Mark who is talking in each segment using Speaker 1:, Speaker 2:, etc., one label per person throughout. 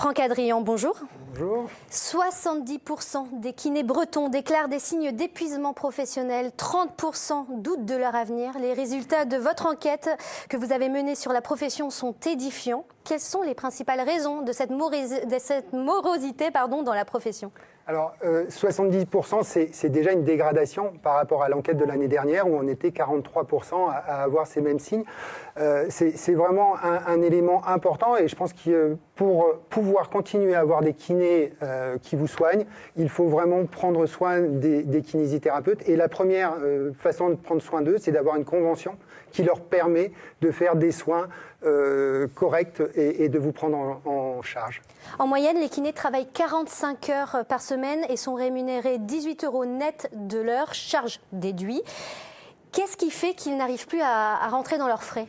Speaker 1: Franck Adrian, bonjour.
Speaker 2: Bonjour.
Speaker 1: 70% des kinés bretons déclarent des signes d'épuisement professionnel, 30% doutent de leur avenir. Les résultats de votre enquête que vous avez menée sur la profession sont édifiants. Quelles sont les principales raisons de cette morosité dans la profession ?
Speaker 2: Alors, 70%, c'est déjà une dégradation par rapport à l'enquête de l'année dernière où on était 43% à avoir ces mêmes signes. C'est vraiment un élément important et je pense que pour pouvoir continuer à avoir des kinés qui vous soignent, il faut vraiment prendre soin des kinésithérapeutes. Et la première façon de prendre soin d'eux, c'est d'avoir une convention qui leur permet de faire des soins corrects et de vous prendre en charge.
Speaker 1: En moyenne, les kinés travaillent 45 heures par semaine et sont rémunérés 18 € net de l'heure, charge déduite. Qu'est-ce qui fait qu'ils n'arrivent plus à rentrer dans leurs frais ?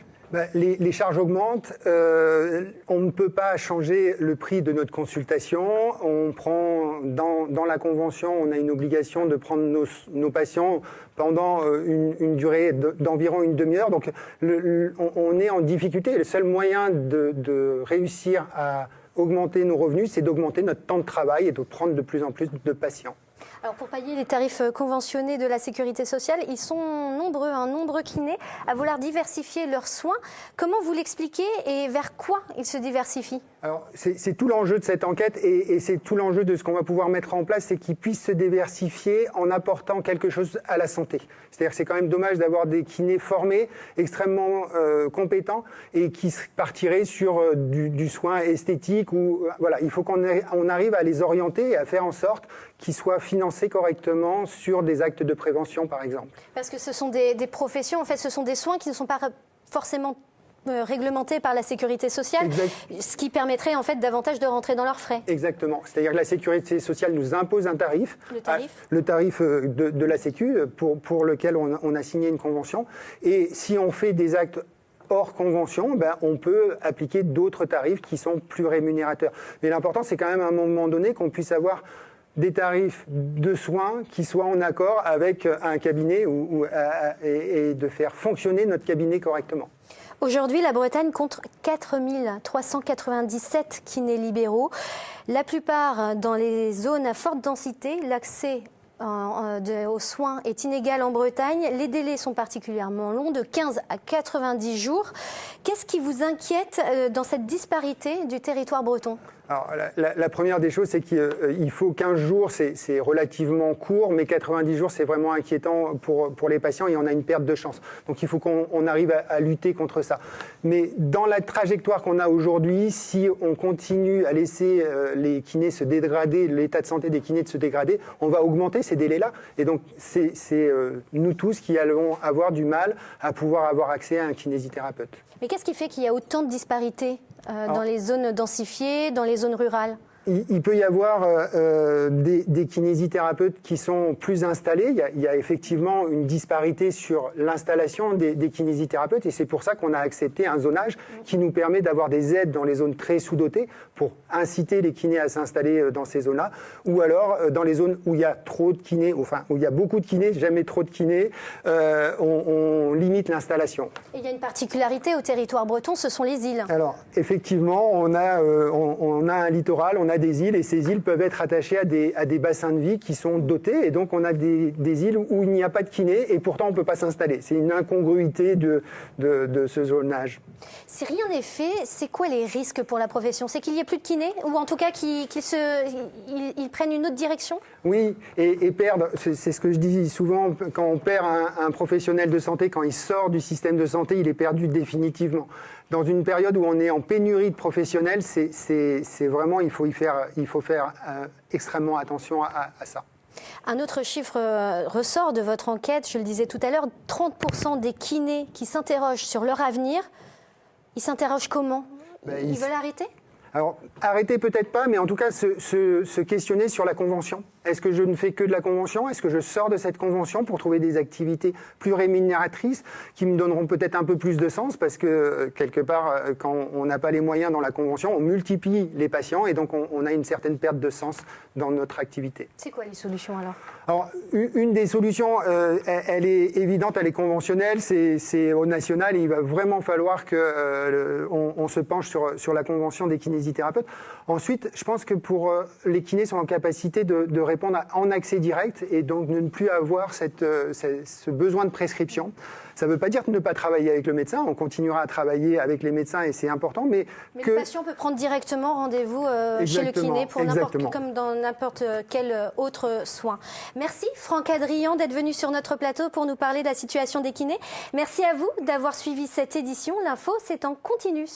Speaker 2: Les charges augmentent, on ne peut pas changer le prix de notre consultation. On prend dans la convention, on a une obligation de prendre nos patients pendant une durée d'environ une demi-heure. Donc on est en difficulté. Le seul moyen de réussir à augmenter nos revenus, c'est d'augmenter notre temps de travail et de prendre de plus en plus de patients.
Speaker 1: Alors pour pallier les tarifs conventionnés de la sécurité sociale, ils sont nombreux kinés à vouloir diversifier leurs soins. Comment vous l'expliquez et vers quoi ils se diversifient ?
Speaker 2: Alors c'est tout l'enjeu de cette enquête et c'est tout l'enjeu de ce qu'on va pouvoir mettre en place, c'est qu'ils puissent se diversifier en apportant quelque chose à la santé. C'est-à-dire que c'est quand même dommage d'avoir des kinés formés, extrêmement compétents et qui partiraient sur du soin esthétique. Voilà, il faut qu'on arrive à les orienter et à faire en sorte qu'ils soient financés correctement sur des actes de prévention, par exemple.
Speaker 1: Parce que ce sont des professions, en fait, ce sont des soins qui ne sont pas forcément réglementés par la sécurité sociale, ce qui permettrait en fait davantage de rentrer dans leurs frais.
Speaker 2: Exactement. C'est-à-dire que la sécurité sociale nous impose un tarif, le tarif de la Sécu, pour lequel on a signé une convention. Et si on fait des actes hors convention, on peut appliquer d'autres tarifs qui sont plus rémunérateurs. Mais l'important, c'est quand même à un moment donné qu'on puisse avoir des tarifs de soins qui soient en accord avec un cabinet et de faire fonctionner notre cabinet correctement.
Speaker 1: Aujourd'hui, la Bretagne compte 4 397 kinés libéraux. La plupart dans les zones à forte densité. L'accès aux soins est inégal en Bretagne. Les délais sont particulièrement longs, de 15 à 90 jours. Qu'est-ce qui vous inquiète dans cette disparité du territoire breton ?
Speaker 2: Alors, la première des choses, c'est qu'il faut 15 jours, c'est relativement court, mais 90 jours, c'est vraiment inquiétant pour les patients et on a une perte de chance. Donc il faut qu'on arrive à lutter contre ça. Mais dans la trajectoire qu'on a aujourd'hui, si on continue à laisser les kinés se dégrader, l'état de santé des kinés se dégrader, on va augmenter ces délais-là. Et donc c'est nous tous qui allons avoir du mal à pouvoir avoir accès à un kinésithérapeute.
Speaker 1: Mais qu'est-ce qui fait qu'il y a autant de disparités dans les zones densifiées, dans les zones rurales ?
Speaker 2: Il peut y avoir des kinésithérapeutes qui sont plus installés. Il y a effectivement une disparité sur l'installation des kinésithérapeutes et c'est pour ça qu'on a accepté un zonage qui nous permet d'avoir des aides dans les zones très sous-dotées pour inciter les kinés à s'installer dans ces zones-là. Ou alors dans les zones où il y a trop de kinés, enfin où il y a beaucoup de kinés, jamais trop de kinés, on limite l'installation.
Speaker 1: Et il y a une particularité au territoire breton, ce sont les îles.
Speaker 2: Alors effectivement, on a un littoral, on a des îles et ces îles peuvent être attachées à des bassins de vie qui sont dotés et donc on a des îles où il n'y a pas de kiné et pourtant on ne peut pas s'installer. C'est une incongruité de ce zonage.
Speaker 1: Si rien n'est fait, c'est quoi les risques pour la profession ? C'est qu'il n'y ait plus de kinés ou en tout cas qu'ils prennent une autre direction ?
Speaker 2: Oui, et perdre, c'est ce que je dis souvent, quand on perd un professionnel de santé, quand il sort du système de santé, il est perdu définitivement. Dans une période où on est en pénurie de professionnels, c'est vraiment, il faut faire extrêmement attention à ça.
Speaker 1: Un autre chiffre ressort de votre enquête, je le disais tout à l'heure, 30% des kinés qui s'interrogent sur leur avenir, ils s'interrogent comment ? Ils veulent arrêter ?
Speaker 2: Alors, arrêter peut-être pas, mais en tout cas se questionner sur la convention. Est-ce que je ne fais que de la convention? Est-ce que je sors de cette convention pour trouver des activités plus rémunératrices qui me donneront peut-être un peu plus de sens? Parce que quelque part, quand on n'a pas les moyens dans la convention, on multiplie les patients et donc on a une certaine perte de sens dans notre activité.
Speaker 1: C'est quoi les solutions alors?
Speaker 2: Alors, une des solutions, elle est évidente, elle est conventionnelle, c'est au national, et il va vraiment falloir qu'on se penche sur la convention des kinésithérapeutes. Ensuite, je pense que pour les kinés sont en capacité de répondre en accès direct et donc de ne plus avoir ce besoin de prescription. Ça ne veut pas dire ne pas travailler avec le médecin, on continuera à travailler avec les médecins et c'est important. Mais
Speaker 1: le patient peut prendre directement rendez-vous chez le kiné pour comme dans n'importe quel autre soin. Merci Franck Adrian d'être venu sur notre plateau pour nous parler de la situation des kinés. Merci à vous d'avoir suivi cette édition. L'info, c'est en continu.